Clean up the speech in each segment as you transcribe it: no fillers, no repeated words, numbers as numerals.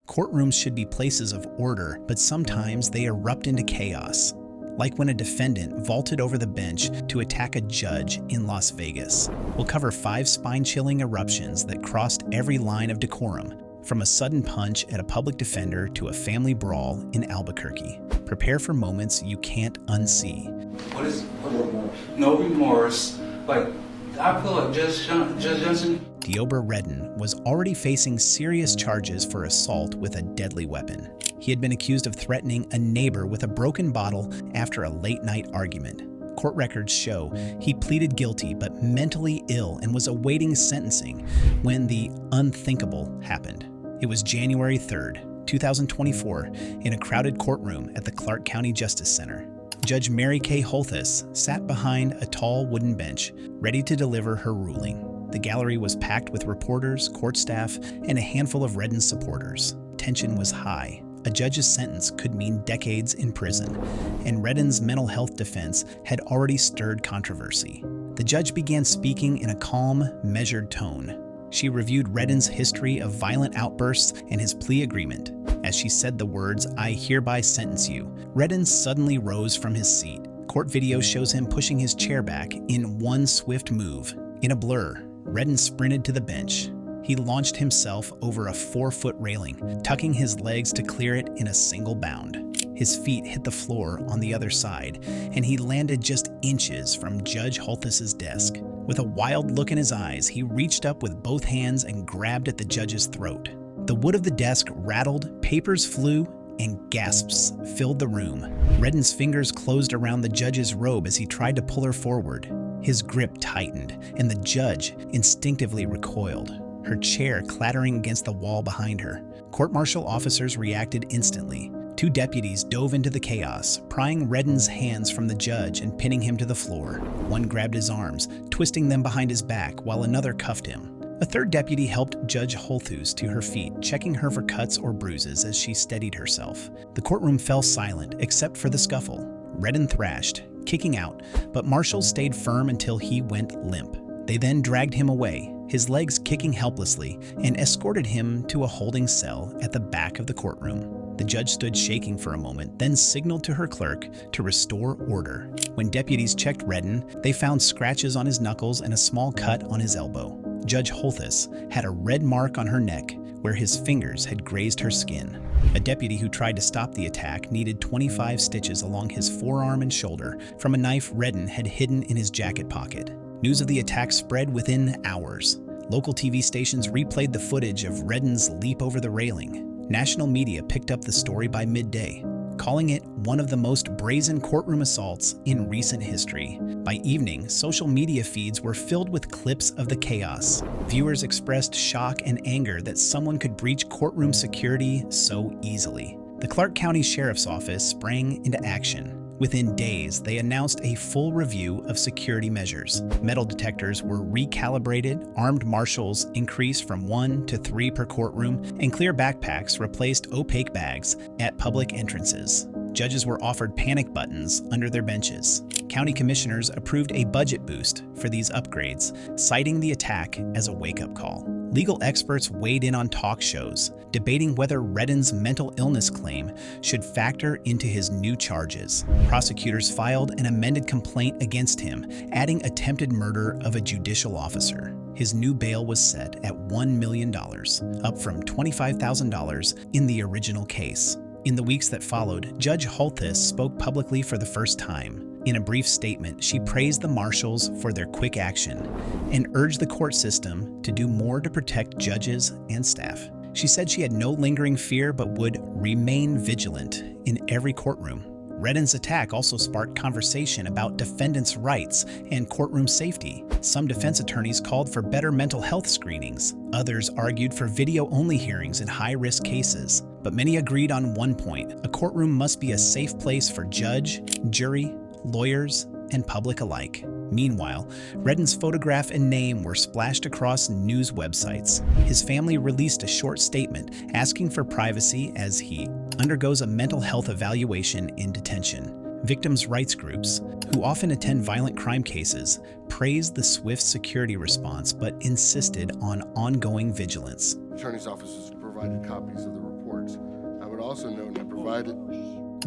Courtrooms should be places of order, but sometimes they erupt into chaos. Like when a defendant vaulted over the bench to attack a judge in Las Vegas. We'll cover 5 spine-chilling eruptions that crossed every line of decorum, from a sudden punch at a public defender to a family brawl in Albuquerque. Prepare for moments you can't unsee. No remorse. Like, I feel like Judge Johnson. Deober Redden was already facing serious charges for assault with a deadly weapon. He had been accused of threatening a neighbor with a broken bottle after a late-night argument. Court records show he pleaded guilty but mentally ill and was awaiting sentencing when the unthinkable happened. It was January 3rd, 2024, in a crowded courtroom at the Clark County Justice Center. Judge Mary Kay Holthus sat behind a tall wooden bench, ready to deliver her ruling. The gallery was packed with reporters, court staff, and a handful of Redden's supporters. Tension was high. A judge's sentence could mean decades in prison, and Redden's mental health defense had already stirred controversy. The judge began speaking in a calm, measured tone. She reviewed Redden's history of violent outbursts and his plea agreement. As she said the words, "I hereby sentence you," Redden suddenly rose from his seat. Court video shows him pushing his chair back in one swift move. In a blur, Redden sprinted to the bench. He launched himself over a 4-foot railing, tucking his legs to clear it in a single bound. His feet hit the floor on the other side, and he landed just inches from Judge Holthus's desk. With a wild look in his eyes, he reached up with both hands and grabbed at the judge's throat. The wood of the desk rattled, papers flew, and gasps filled the room. Redden's fingers closed around the judge's robe as he tried to pull her forward. His grip tightened, and the judge instinctively recoiled, her chair clattering against the wall behind her. Court-martial officers reacted instantly. 2 deputies dove into the chaos, prying Redden's hands from the judge and pinning him to the floor. One grabbed his arms, twisting them behind his back, while another cuffed him. A 3rd deputy helped Judge Holthus to her feet, checking her for cuts or bruises as she steadied herself. The courtroom fell silent, except for the scuffle. Redden thrashed, kicking out, but marshals stayed firm until he went limp. They then dragged him away, his legs kicking helplessly, and escorted him to a holding cell at the back of the courtroom. The judge stood shaking for a moment, then signaled to her clerk to restore order. When deputies checked Redden, they found scratches on his knuckles and a small cut on his elbow. Judge Holthus had a red mark on her neck where his fingers had grazed her skin. A deputy who tried to stop the attack needed 25 stitches along his forearm and shoulder from a knife Redden had hidden in his jacket pocket. News of the attack spread within hours. Local TV stations replayed the footage of Redden's leap over the railing. National media picked up the story by midday, calling it one of the most brazen courtroom assaults in recent history. By evening, social media feeds were filled with clips of the chaos. Viewers expressed shock and anger that someone could breach courtroom security so easily. The Clark County Sheriff's Office sprang into action. Within days, they announced a full review of security measures. Metal detectors were recalibrated, armed marshals increased from 1 to 3 per courtroom, and clear backpacks replaced opaque bags at public entrances. Judges were offered panic buttons under their benches. County commissioners approved a budget boost for these upgrades, citing the attack as a wake-up call. Legal experts weighed in on talk shows, debating whether Redden's mental illness claim should factor into his new charges. Prosecutors filed an amended complaint against him, adding attempted murder of a judicial officer. His new bail was set at $1 million, up from $25,000 in the original case. In the weeks that followed, Judge Holthus spoke publicly for the first time. In a brief statement, she praised the marshals for their quick action and urged the court system to do more to protect judges and staff. She said she had no lingering fear but would remain vigilant in every courtroom. Redden's attack also sparked conversation about defendants' rights and courtroom safety. Some defense attorneys called for better mental health screenings. Others argued for video-only hearings in high-risk cases. But many agreed on one point: a courtroom must be a safe place for judge, jury, lawyers, and public alike. Meanwhile, Redden's photograph and name were splashed across news websites. His family released a short statement asking for privacy as he undergoes a mental health evaluation in detention. Victims' rights groups, who often attend violent crime cases, praised the swift security response but insisted on ongoing vigilance. Attorney's office has provided copies of the report reports. I would also note I provided...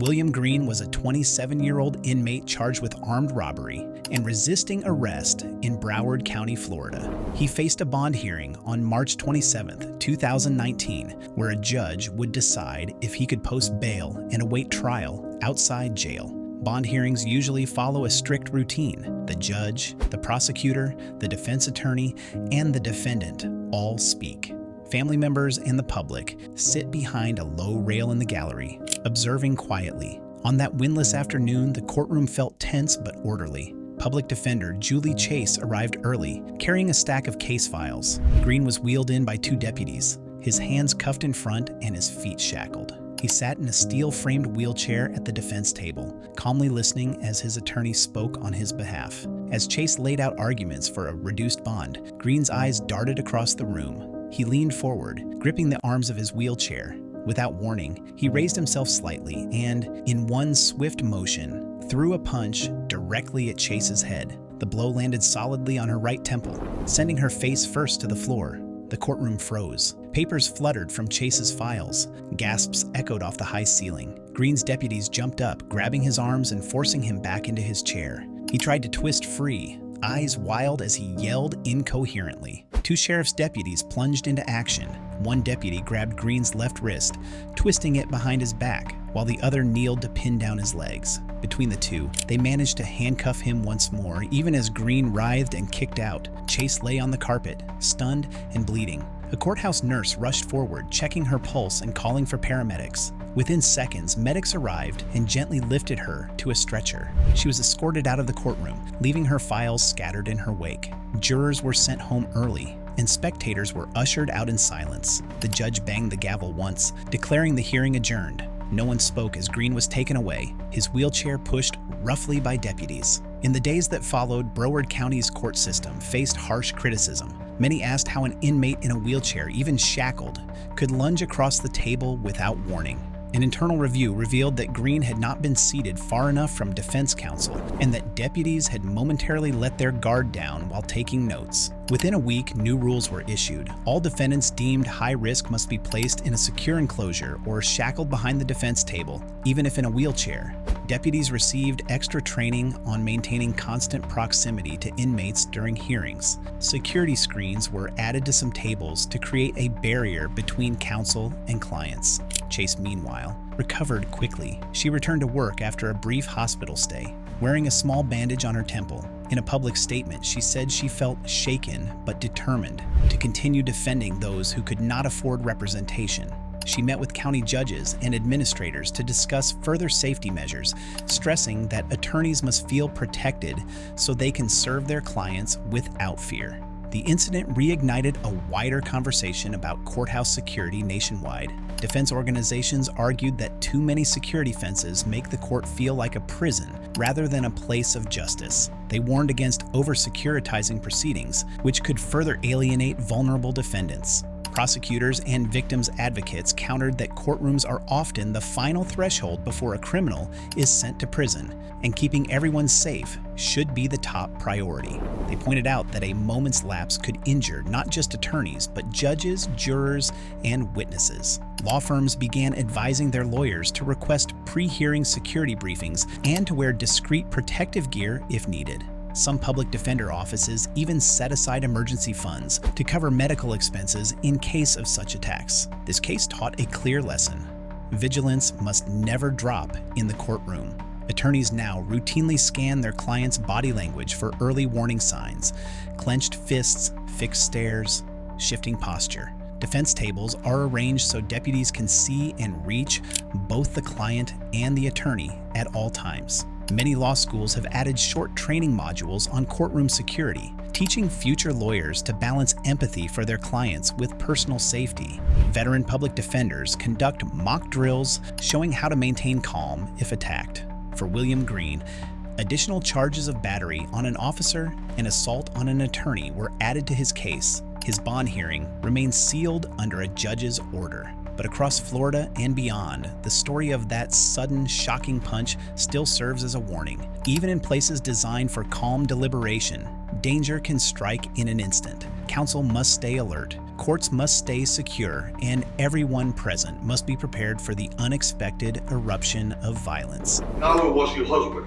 William Green was a 27-year-old inmate charged with armed robbery and resisting arrest in Broward County, Florida. He faced a bond hearing on March 27, 2019, where a judge would decide if he could post bail and await trial outside jail. Bond hearings usually follow a strict routine. The judge, the prosecutor, the defense attorney, and the defendant all speak. Family members and the public sit behind a low rail in the gallery, observing quietly. On that windless afternoon, the courtroom felt tense but orderly. Public defender Julie Chase arrived early, carrying a stack of case files. Green was wheeled in by two deputies, his hands cuffed in front and his feet shackled. He sat in a steel-framed wheelchair at the defense table, calmly listening as his attorney spoke on his behalf. As Chase laid out arguments for a reduced bond, Green's eyes darted across the room. He leaned forward, gripping the arms of his wheelchair. Without warning, he raised himself slightly and, in one swift motion, threw a punch directly at Chase's head. The blow landed solidly on her right temple, sending her face first to the floor. The courtroom froze. Papers fluttered from Chase's files. Gasps echoed off the high ceiling. Green's deputies jumped up, grabbing his arms and forcing him back into his chair. He tried to twist free, eyes wild as he yelled incoherently. Two sheriff's deputies plunged into action. One deputy grabbed Green's left wrist, twisting it behind his back, while the other kneeled to pin down his legs. Between the two, they managed to handcuff him once more, even as Green writhed and kicked out. Chase lay on the carpet, stunned and bleeding. A courthouse nurse rushed forward, checking her pulse and calling for paramedics. Within seconds, medics arrived and gently lifted her to a stretcher. She was escorted out of the courtroom, leaving her files scattered in her wake. Jurors were sent home early, and spectators were ushered out in silence. The judge banged the gavel once, declaring the hearing adjourned. No one spoke as Green was taken away, his wheelchair pushed roughly by deputies. In the days that followed, Broward County's court system faced harsh criticism. Many asked how an inmate in a wheelchair, even shackled, could lunge across the table without warning. An internal review revealed that Green had not been seated far enough from defense counsel and that deputies had momentarily let their guard down while taking notes. Within a week, new rules were issued. All defendants deemed high risk must be placed in a secure enclosure or shackled behind the defense table, even if in a wheelchair. Deputies received extra training on maintaining constant proximity to inmates during hearings. Security screens were added to some tables to create a barrier between counsel and clients. Chase, meanwhile, recovered quickly. She returned to work after a brief hospital stay, wearing a small bandage on her temple. In a public statement, she said she felt shaken but determined to continue defending those who could not afford representation. She met with county judges and administrators to discuss further safety measures, stressing that attorneys must feel protected so they can serve their clients without fear. The incident reignited a wider conversation about courthouse security nationwide. Defense organizations argued that too many security fences make the court feel like a prison rather than a place of justice. They warned against over-securitizing proceedings, which could further alienate vulnerable defendants. Prosecutors and victims' advocates countered that courtrooms are often the final threshold before a criminal is sent to prison, and keeping everyone safe should be the top priority. They pointed out that a moment's lapse could injure not just attorneys, but judges, jurors, and witnesses. Law firms began advising their lawyers to request pre-hearing security briefings and to wear discreet protective gear if needed. Some public defender offices even set aside emergency funds to cover medical expenses in case of such attacks. This case taught a clear lesson. Vigilance must never drop in the courtroom. Attorneys now routinely scan their clients' body language for early warning signs: clenched fists, fixed stares, shifting posture. Defense tables are arranged so deputies can see and reach both the client and the attorney at all times. Many law schools have added short training modules on courtroom security, teaching future lawyers to balance empathy for their clients with personal safety. Veteran public defenders conduct mock drills showing how to maintain calm if attacked. For William Green, additional charges of battery on an officer and assault on an attorney were added to his case. His bond hearing remains sealed under a judge's order. But across Florida and beyond, the story of that sudden, shocking punch still serves as a warning. Even in places designed for calm deliberation, danger can strike in an instant. Counsel must stay alert. courts must stay secure and everyone present must be prepared for the unexpected eruption of violence. Coward was your husband.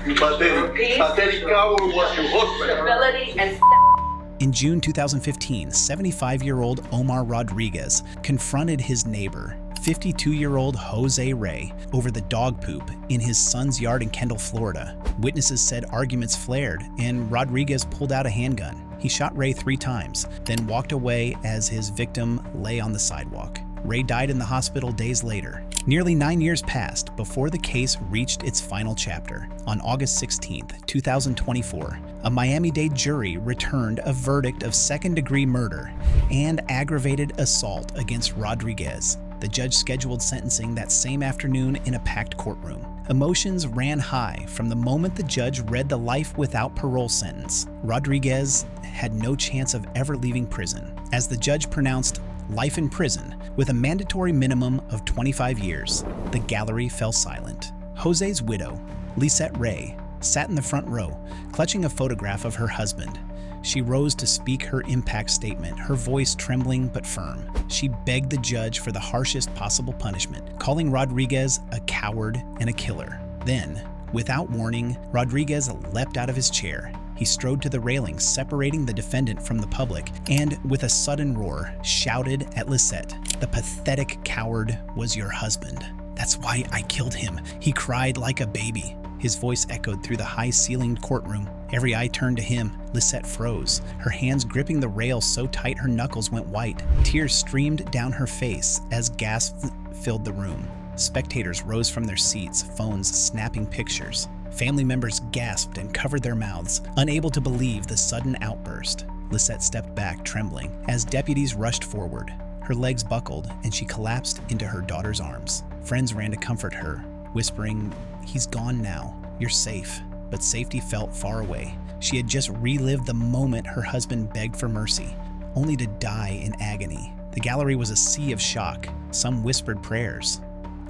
You pathetic coward was your husband. Stability and In June 2015, 75-year-old Omar Rodriguez confronted his neighbor, 52-year-old Jose Ray, over the dog poop in his son's yard in Kendall, Florida. Witnesses said arguments flared and Rodriguez pulled out a handgun. He shot Ray 3 times, then walked away as his victim lay on the sidewalk. Ray died in the hospital days later. Nearly 9 years passed before the case reached its final chapter. On August 16, 2024, a Miami-Dade jury returned a verdict of second-degree murder and aggravated assault against Rodriguez. The judge scheduled sentencing that same afternoon in a packed courtroom. Emotions ran high from the moment the judge read the life without parole sentence. Rodriguez had no chance of ever leaving prison, as the judge pronounced life in prison with a mandatory minimum of 25 years. The gallery fell silent. Jose's widow, Lisette Ray, sat in the front row, clutching a photograph of her husband. She rose to speak her impact statement, her voice trembling but firm. She begged the judge for the harshest possible punishment, calling Rodriguez a coward and a killer. Then, without warning, Rodriguez leapt out of his chair. He strode to the railing, separating the defendant from the public, and with a sudden roar, shouted at Lisette, "The pathetic coward was your husband. That's why I killed him." He cried like a baby. His voice echoed through the high-ceilinged courtroom. Every eye turned to him. Lisette froze, her hands gripping the rail so tight her knuckles went white. Tears streamed down her face as gasps filled the room. Spectators rose from their seats, phones snapping pictures. Family members gasped and covered their mouths, unable to believe the sudden outburst. Lisette stepped back, trembling, as deputies rushed forward. Her legs buckled, and she collapsed into her daughter's arms. Friends ran to comfort her, whispering, "He's gone now. You're safe." But safety felt far away. She had just relived the moment her husband begged for mercy, only to die in agony. The gallery was a sea of shock. Some whispered prayers.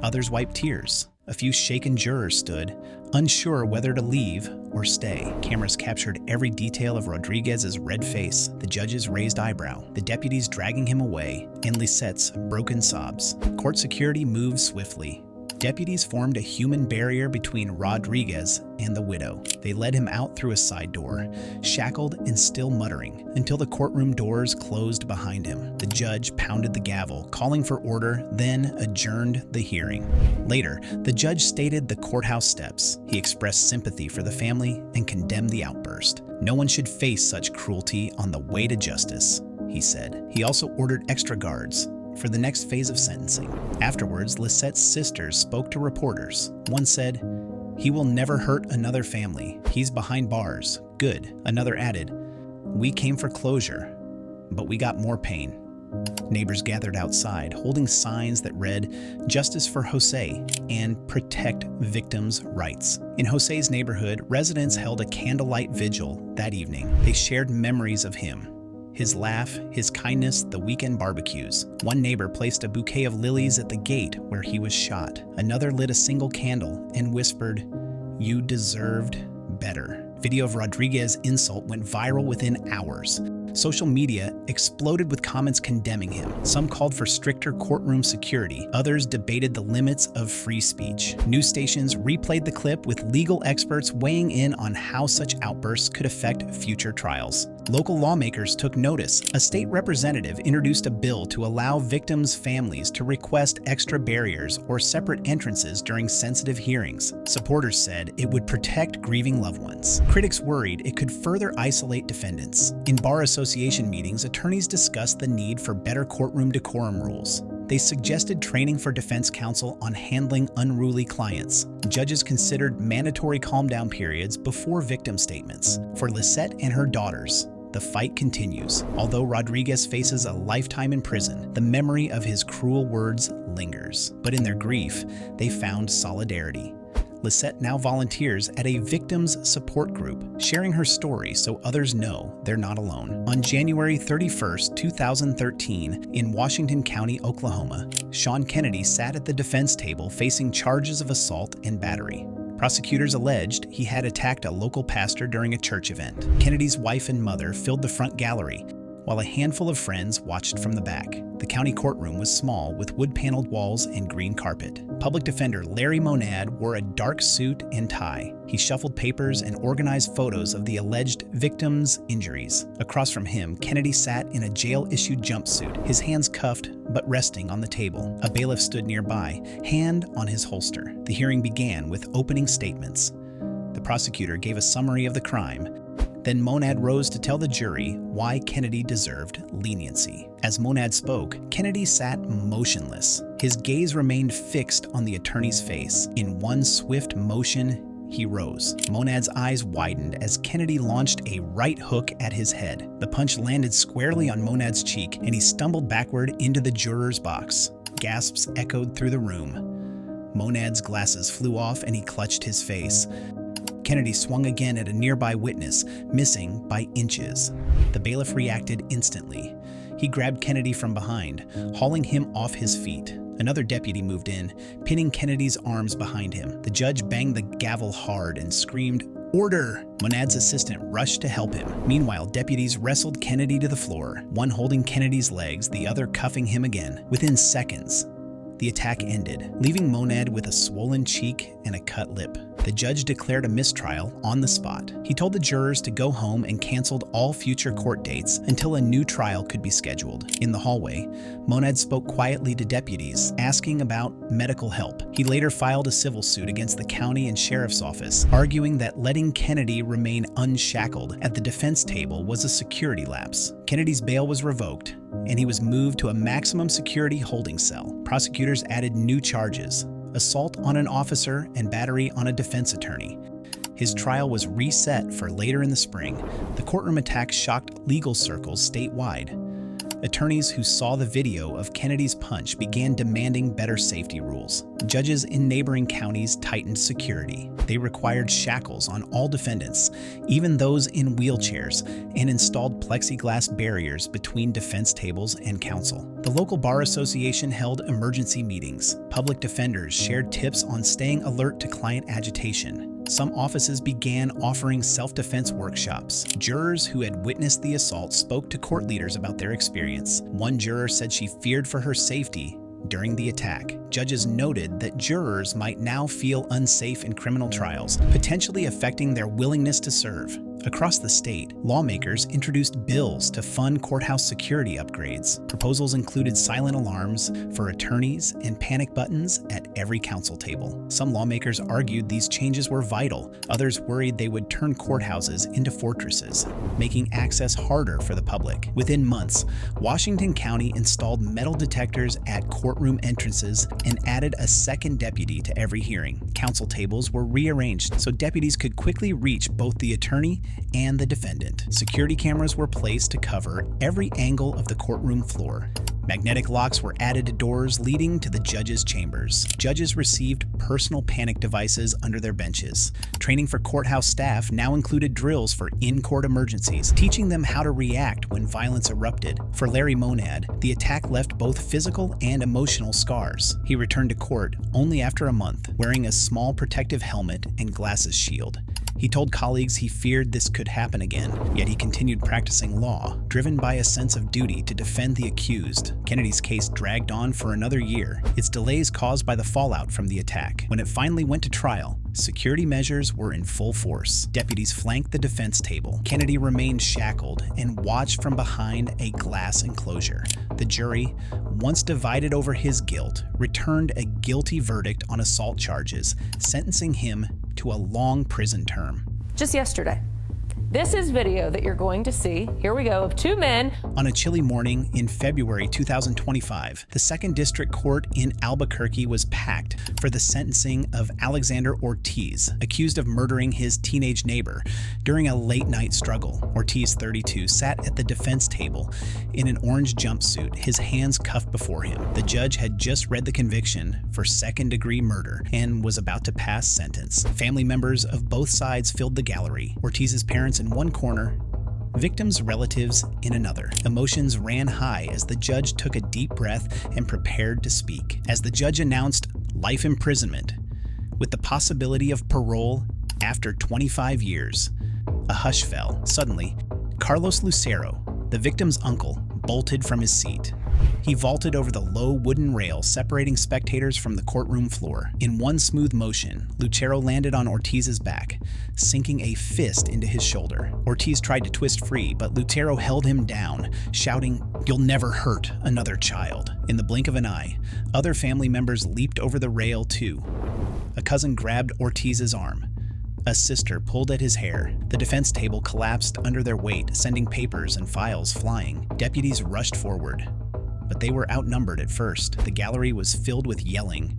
Others wiped tears. A few shaken jurors stood, unsure whether to leave or stay. Cameras captured every detail of Rodriguez's red face, the judge's raised eyebrow, the deputies dragging him away, and Lisette's broken sobs. Court security moved swiftly. Deputies formed a human barrier between Rodriguez and the widow. They led him out through a side door, shackled and still muttering, until the courtroom doors closed behind him. The judge pounded the gavel, calling for order, then adjourned the hearing. Later, the judge stated the courthouse steps. He expressed sympathy for the family and condemned the outburst. "No one should face such cruelty on the way to justice," he said. He also ordered extra guards for the next phase of sentencing. Afterwards, Lisette's sisters spoke to reporters. One said, "He will never hurt another family. He's behind bars. Good." Another added, "We came for closure, but we got more pain." Neighbors gathered outside, holding signs that read, "Justice for Jose" and "Protect Victims' Rights." In Jose's neighborhood, residents held a candlelight vigil that evening. They shared memories of him. His laugh, his kindness, the weekend barbecues. One neighbor placed a bouquet of lilies at the gate where he was shot. Another lit a single candle and whispered, "You deserved better." Video of Rodriguez's insult went viral within hours. Social media exploded with comments condemning him. Some called for stricter courtroom security. Others debated the limits of free speech. News stations replayed the clip with legal experts weighing in on how such outbursts could affect future trials. Local lawmakers took notice. A state representative introduced a bill to allow victims' families to request extra barriers or separate entrances during sensitive hearings. Supporters said it would protect grieving loved ones. Critics worried it could further isolate defendants. In bar association meetings, attorneys discussed the need for better courtroom decorum rules. They suggested training for defense counsel on handling unruly clients. Judges considered mandatory calm-down periods before victim statements. For Lisette and her daughters, the fight continues. Although Rodriguez faces a lifetime in prison, the memory of his cruel words lingers. But in their grief, they found solidarity. Lisette now volunteers at a victims support group, sharing her story so others know they're not alone. On January 31st, 2013, in Washington County, Oklahoma, Sean Kennedy sat at the defense table facing charges of assault and battery. Prosecutors alleged he had attacked a local pastor during a church event. Kennedy's wife and mother filled the front gallery, while a handful of friends watched from the back. The county courtroom was small, with wood-paneled walls and green carpet. Public defender Larry Monad wore a dark suit and tie. He shuffled papers and organized photos of the alleged victims' injuries. Across from him, Kennedy sat in a jail-issued jumpsuit, his hands cuffed but resting on the table. A bailiff stood nearby, hand on his holster. The hearing began with opening statements. The prosecutor gave a summary of the crime. Then Monad rose to tell the jury why Kennedy deserved leniency. As Monad spoke, Kennedy sat motionless. His gaze remained fixed on the attorney's face. In one swift motion, he rose. Monad's eyes widened as Kennedy launched a right hook at his head. The punch landed squarely on Monad's cheek, and he stumbled backward into the juror's box. Gasps echoed through the room. Monad's glasses flew off, and he clutched his face. Kennedy swung again at a nearby witness, missing by inches. The bailiff reacted instantly. He grabbed Kennedy from behind, hauling him off his feet. Another deputy moved in, pinning Kennedy's arms behind him. The judge banged the gavel hard and screamed, "Order!" Monad's assistant rushed to help him. Meanwhile, deputies wrestled Kennedy to the floor, one holding Kennedy's legs, the other cuffing him again. Within seconds, the attack ended, leaving Monad with a swollen cheek and a cut lip. The judge declared a mistrial on the spot. He told the jurors to go home and canceled all future court dates until a new trial could be scheduled. In the hallway, Monad spoke quietly to deputies, asking about medical help. He later filed a civil suit against the county and sheriff's office, arguing that letting Kennedy remain unshackled at the defense table was a security lapse. Kennedy's bail was revoked, and he was moved to a maximum security holding cell. Prosecutors added new charges: assault on an officer and battery on a defense attorney. His trial was reset for later in the spring. The courtroom attack shocked legal circles statewide. Attorneys who saw the video of Kennedy's punch began demanding better safety rules. Judges in neighboring counties tightened security. They required shackles on all defendants, even those in wheelchairs, and installed plexiglass barriers between defense tables and counsel. The local bar association held emergency meetings. Public defenders shared tips on staying alert to client agitation. Some offices began offering self-defense workshops. Jurors who had witnessed the assault spoke to court leaders about their experience. One juror said she feared for her safety during the attack. Judges noted that jurors might now feel unsafe in criminal trials, potentially affecting their willingness to serve. Across the state, lawmakers introduced bills to fund courthouse security upgrades. Proposals included silent alarms for attorneys and panic buttons at every council table. Some lawmakers argued these changes were vital. Others worried they would turn courthouses into fortresses, making access harder for the public. Within months, Washington County installed metal detectors at courtroom entrances and added a second deputy to every hearing. Council tables were rearranged so deputies could quickly reach both the attorney and the defendant. Security cameras were placed to cover every angle of the courtroom floor. Magnetic locks were added to doors leading to the judges' chambers. Judges received personal panic devices under their benches. Training for courthouse staff now included drills for in-court emergencies, teaching them how to react when violence erupted. For Larry Monad, the attack left both physical and emotional scars. He returned to court only after a month, wearing a small protective helmet and glasses shield. He told colleagues he feared this could happen again, yet he continued practicing law, driven by a sense of duty to defend the accused. Kennedy's case dragged on for another year, its delays caused by the fallout from the attack. When it finally went to trial, security measures were in full force. Deputies flanked the defense table. Kennedy remained shackled and watched from behind a glass enclosure. The jury, once divided over his guilt, returned a guilty verdict on assault charges, sentencing him to a long prison term. Just yesterday. This is video that you're going to see, here we go, of two men. On a chilly morning in February 2025, the 2nd District Court in Albuquerque was packed for the sentencing of Alexander Ortiz, accused of murdering his teenage neighbor during a late-night struggle. Ortiz, 32, sat at the defense table in an orange jumpsuit, his hands cuffed before him. The judge had just read the conviction for second-degree murder and was about to pass sentence. Family members of both sides filled the gallery. Ortiz's parents in one corner, victims' relatives in another. Emotions ran high as the judge took a deep breath and prepared to speak. As the judge announced life imprisonment with the possibility of parole after 25 years, a hush fell. Suddenly, Carlos Lucero, The victim's uncle bolted from his seat. He vaulted over the low wooden rail separating spectators from the courtroom floor. In one smooth motion, Lucero landed on Ortiz's back, sinking a fist into his shoulder. Ortiz tried to twist free, but Lucero held him down, shouting, "You'll never hurt another child." In the blink of an eye, other family members leaped over the rail too. A cousin grabbed Ortiz's arm. A sister pulled at his hair. The defense table collapsed under their weight, sending papers and files flying. Deputies rushed forward, but they were outnumbered at first. The gallery was filled with yelling,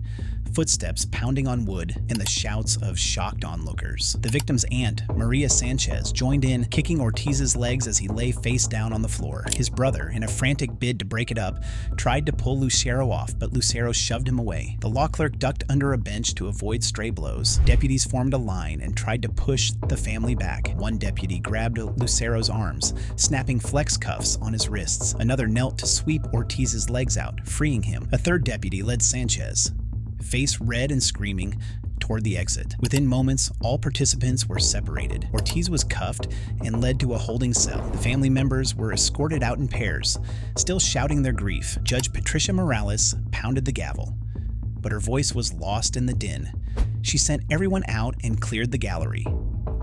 footsteps pounding on wood, and the shouts of shocked onlookers. The victim's aunt, Maria Sanchez, joined in, kicking Ortiz's legs as he lay face down on the floor. His brother, in a frantic bid to break it up, tried to pull Lucero off, but Lucero shoved him away. The law clerk ducked under a bench to avoid stray blows. Deputies formed a line and tried to push the family back. One deputy grabbed Lucero's arms, snapping flex cuffs on his wrists. Another knelt to sweep Ortiz's legs out, freeing him. A third deputy led Sanchez, face red and screaming, toward the exit. Within moments, all participants were separated. Ortiz was cuffed and led to a holding cell. The family members were escorted out in pairs, still shouting their grief. Judge Patricia Morales pounded the gavel, but her voice was lost in the din. She sent everyone out and cleared the gallery,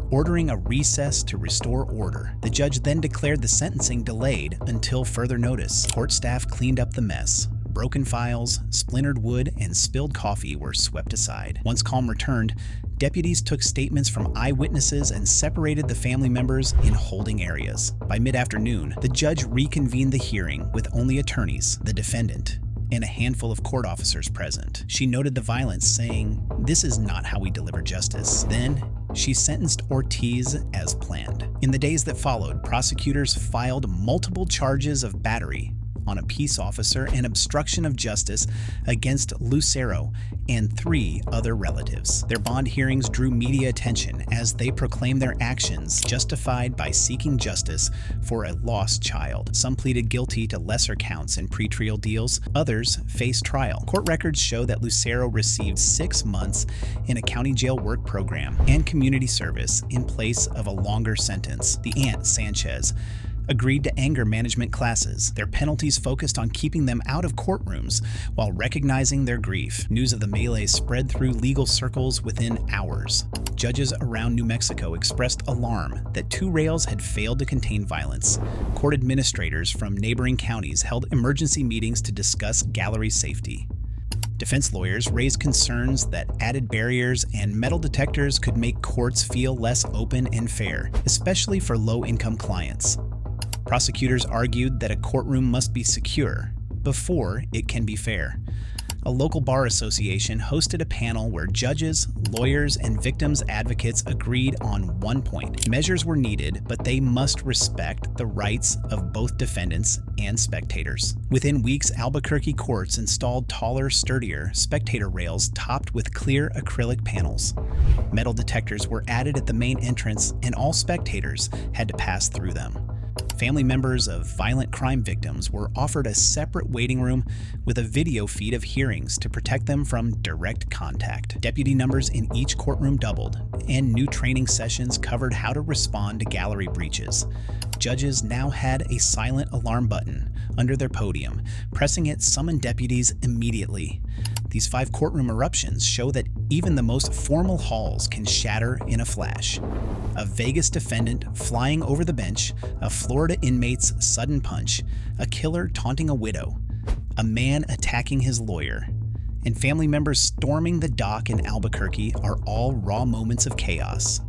ordering a recess to restore order. The judge then declared the sentencing delayed until further notice. Court staff cleaned up the mess. Broken files, splintered wood, and spilled coffee were swept aside. Once calm returned, deputies took statements from eyewitnesses and separated the family members in holding areas. By mid-afternoon, the judge reconvened the hearing with only attorneys, the defendant, and a handful of court officers present. She noted the violence, saying, "This is not how we deliver justice." Then, she sentenced Ortiz as planned. In the days that followed, prosecutors filed multiple charges of battery on a peace officer and obstruction of justice against Lucero and 3 other relatives. Their bond hearings drew media attention as they proclaimed their actions justified by seeking justice for a lost child. Some pleaded guilty to lesser counts in pretrial deals, others faced trial. Court records show that Lucero received 6 months in a county jail work program and community service in place of a longer sentence. The aunt, Sanchez, agreed to anger management classes. Their penalties focused on keeping them out of courtrooms while recognizing their grief. News of the melee spread through legal circles within hours. Judges around New Mexico expressed alarm that 2 rails had failed to contain violence. Court administrators from neighboring counties held emergency meetings to discuss gallery safety. Defense lawyers raised concerns that added barriers and metal detectors could make courts feel less open and fair, especially for low-income clients. Prosecutors argued that a courtroom must be secure before it can be fair. A local bar association hosted a panel where judges, lawyers, and victims' advocates agreed on one point. Measures were needed, but they must respect the rights of both defendants and spectators. Within weeks, Albuquerque courts installed taller, sturdier spectator rails topped with clear acrylic panels. Metal detectors were added at the main entrance, and all spectators had to pass through them. Family members of violent crime victims were offered a separate waiting room with a video feed of hearings to protect them from direct contact. Deputy numbers in each courtroom doubled, and new training sessions covered how to respond to gallery breaches. Judges now had a silent alarm button under their podium. Pressing it summoned deputies immediately. These 5 courtroom eruptions show that even the most formal halls can shatter in a flash. A Vegas defendant flying over the bench, a Florida inmate's sudden punch, a killer taunting a widow, a man attacking his lawyer, and family members storming the dock in Albuquerque are all raw moments of chaos.